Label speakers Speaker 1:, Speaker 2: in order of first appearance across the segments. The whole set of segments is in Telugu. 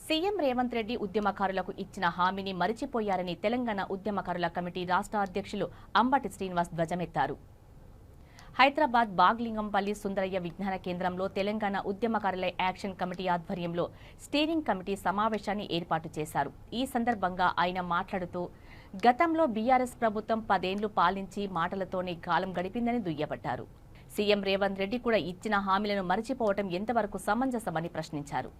Speaker 1: సీఎం రేవంత్ రెడ్డి ఉద్యమకారులకు ఇచ్చిన హామీని మరిచిపోయారని తెలంగాణ ఉద్యమకారుల కమిటీ రాష్ట్ర అధ్యక్షులు అంబటి శ్రీనివాస్ ధ్వజమెత్తారు. హైదరాబాద్ బాగ్లింగంపల్లి సుందరయ్య విజ్ఞాన కేంద్రంలో తెలంగాణ ఉద్యమకారుల యాక్షన్ కమిటీ ఆధ్వర్యంలో స్టీరింగ్ కమిటీ సమావేశాన్ని ఏర్పాటు చేశారు. ఈ సందర్భంగా ఆయన మాట్లాడుతూ గతంలో బీఆర్ఎస్ ప్రభుత్వం 10 ఏళ్లు పాలించి మాటలతోనే కాలం గడిపిందని దుయ్యబట్టారు. సీఎం రేవంత్ రెడ్డి కూడా ఇచ్చిన హామీలను మరిచిపోవడం ఎంతవరకు సమంజసమని ప్రశ్నించారు.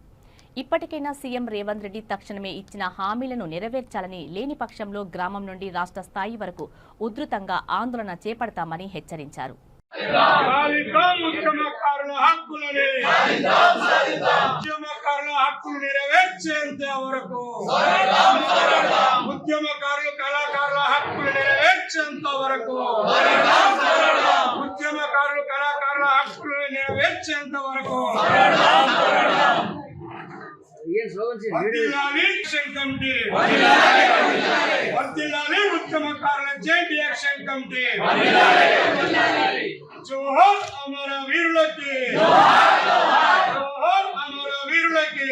Speaker 1: ఇప్పటికైనా సీఎం రేవంత్ రెడ్డి తక్షణమే ఇచ్చిన హామీలను నెరవేర్చాలని, లేని పక్షంలో గ్రామం నుండి రాష్ట్ర స్థాయి వరకు ఉధృతంగా ఆందోళన చేపడతామని హెచ్చరించారు.
Speaker 2: ఉద్యమకారుల హక్కులు నెరవేర్చేంత వరకు, ఉద్యమకారులు కళాకారుల హక్కులు నెరవేర్చేంత వరకు, ఉద్యమకారులు కళాకారుల హక్కులు నెరవేర్చేంత వరకు ఉద్యమకారుల జాయింట్ యాక్షన్ కమిటీ జోహార్ అమర వీరులకి, జోహార్ అమర వీరులకి.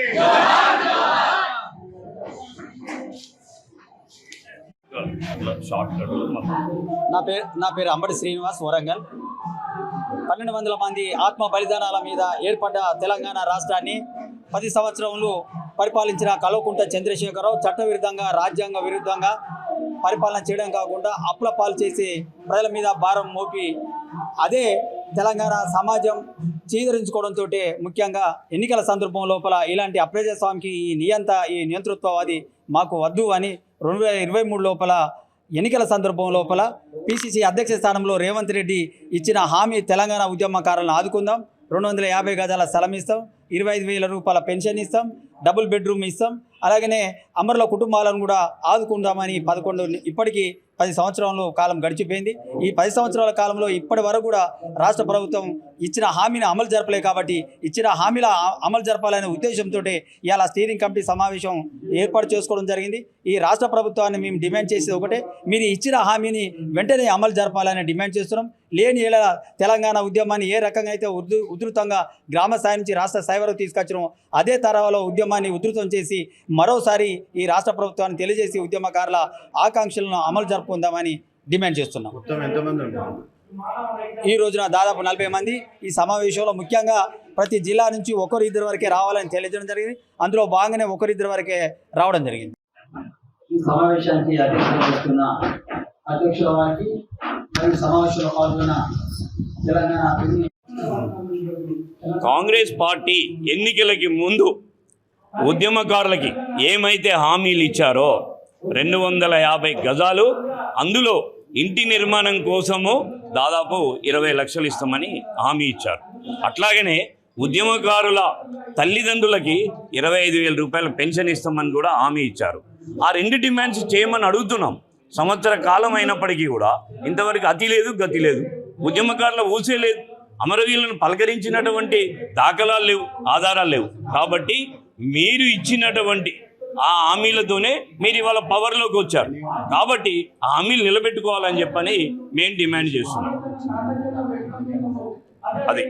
Speaker 3: నా పేరు అంబటి శ్రీనివాస్, వరంగల్. 1200 మంది ఆత్మ బలిదానాల మీద ఏర్పడ్డ తెలంగాణ రాష్ట్రాన్ని 10 సంవత్సరములు పరిపాలించిన కల్వకుంట్ల చంద్రశేఖరరావు చట్టవిరుద్ధంగా, రాజ్యాంగ విరుద్ధంగా పరిపాలన చేయడం కాకుండా అప్పుల పాలు చేసి ప్రజల మీద భారం మోపి అదే తెలంగాణ సమాజం చీదరించుకోవడంతో ముఖ్యంగా ఎన్నికల సందర్భం లోపల ఇలాంటి అప్రజాస్వామికి ఈ నియంతృత్వవాది మాకు వద్దు అని 2023 లోపల ఎన్నికల సందర్భం లోపల పిసిసి అధ్యక్ష స్థానంలో రేవంత్ రెడ్డి ఇచ్చిన హామీ తెలంగాణ ఉద్యమకారులను ఆదుకుందాం, 250 గజాల స్థలం ఇస్తాం, 25,000 రూపాయల పెన్షన్ ఇస్తాం, డబుల్ బెడ్రూమ్ ఇస్తాం, అలాగనే అమరుల కుటుంబాలను కూడా ఆదుకుందామని ఇప్పటికీ 10 సంవత్సరాల కాలం గడిచిపోయింది. ఈ 10 సంవత్సరాల కాలంలో ఇప్పటి వరకు కూడా రాష్ట్ర ప్రభుత్వం ఇచ్చిన హామీని అమలు జరపలే. కాబట్టి ఇచ్చిన హామీల అమలు జరపాలనే ఉద్దేశంతో ఇవాళ స్టీరింగ్ కమిటీ సమావేశం ఏర్పాటు చేసుకోవడం జరిగింది. ఈ రాష్ట్ర ప్రభుత్వాన్ని మేము డిమాండ్ చేసేది ఒకటే, మీరు ఇచ్చిన హామీని వెంటనే అమలు జరపాలని డిమాండ్ చేస్తున్నాం. లేని ఏళ్ళ తెలంగాణ ఉద్యమాన్ని ఏ రకంగా అయితే ఉధృతంగా గ్రామ స్థాయి నుంచి రాష్ట్ర స్థాయి వరకు తీసుకొచ్చినాం, అదే తరహాలో ఉద్యమాన్ని ఉధృతం చేసి మరోసారి ఈ రాష్ట్ర ప్రభుత్వాన్ని తెలియజేసి ఉద్యమకారుల ఆకాంక్షలను అమలు జరుపుకుందామని డిమాండ్ చేస్తున్నాం. ఈ రోజున దాదాపు 40 మంది ఈ సమావేశంలో ముఖ్యంగా ప్రతి జిల్లా నుంచి 1-2 వరకే రావాలని తెలియజేయడం జరిగింది. అందులో భాగంగానే 1-2 వరకే రావడం జరిగింది.
Speaker 4: ఈ సమావేశానికి అధ్యక్షత వహిస్తున్న అధ్యక్షుల వారికి మరియు సమావేశంలో పాల్గొన్న తెలంగాణ
Speaker 5: కాంగ్రెస్ పార్టీ ఎన్నికలకి ముందు ఉద్యమకారులకి ఏమైతే హామీలు ఇచ్చారో 250 గజాలు, అందులో ఇంటి నిర్మాణం కోసము దాదాపు 20 లక్షలు ఇస్తామని హామీ ఇచ్చారు. అట్లాగనే ఉద్యమకారుల తల్లిదండ్రులకి 25,000 రూపాయల పెన్షన్ ఇస్తామని కూడా హామీ ఇచ్చారు. ఆ 2 డిమాండ్స్ చేయమని అడుగుతున్నాం. సంవత్సర కాలం అయినప్పటికీ కూడా ఇంతవరకు అతి లేదు, గతి లేదు. ఉద్యమకారుల ఊసే లేదు. అమరవీరులను పలకరించినటువంటి దాఖలాలు లేవు, ఆధారాలు లేవు. కాబట్టి మీరు ఇచ్చినటువంటి ఆ హామీలతోనే మీరు ఇవాళ పవర్లోకి వచ్చారు. కాబట్టి ఆ హామీలు నిలబెట్టుకోవాలని చెప్పని మేము డిమాండ్ చేస్తున్నాం. అది.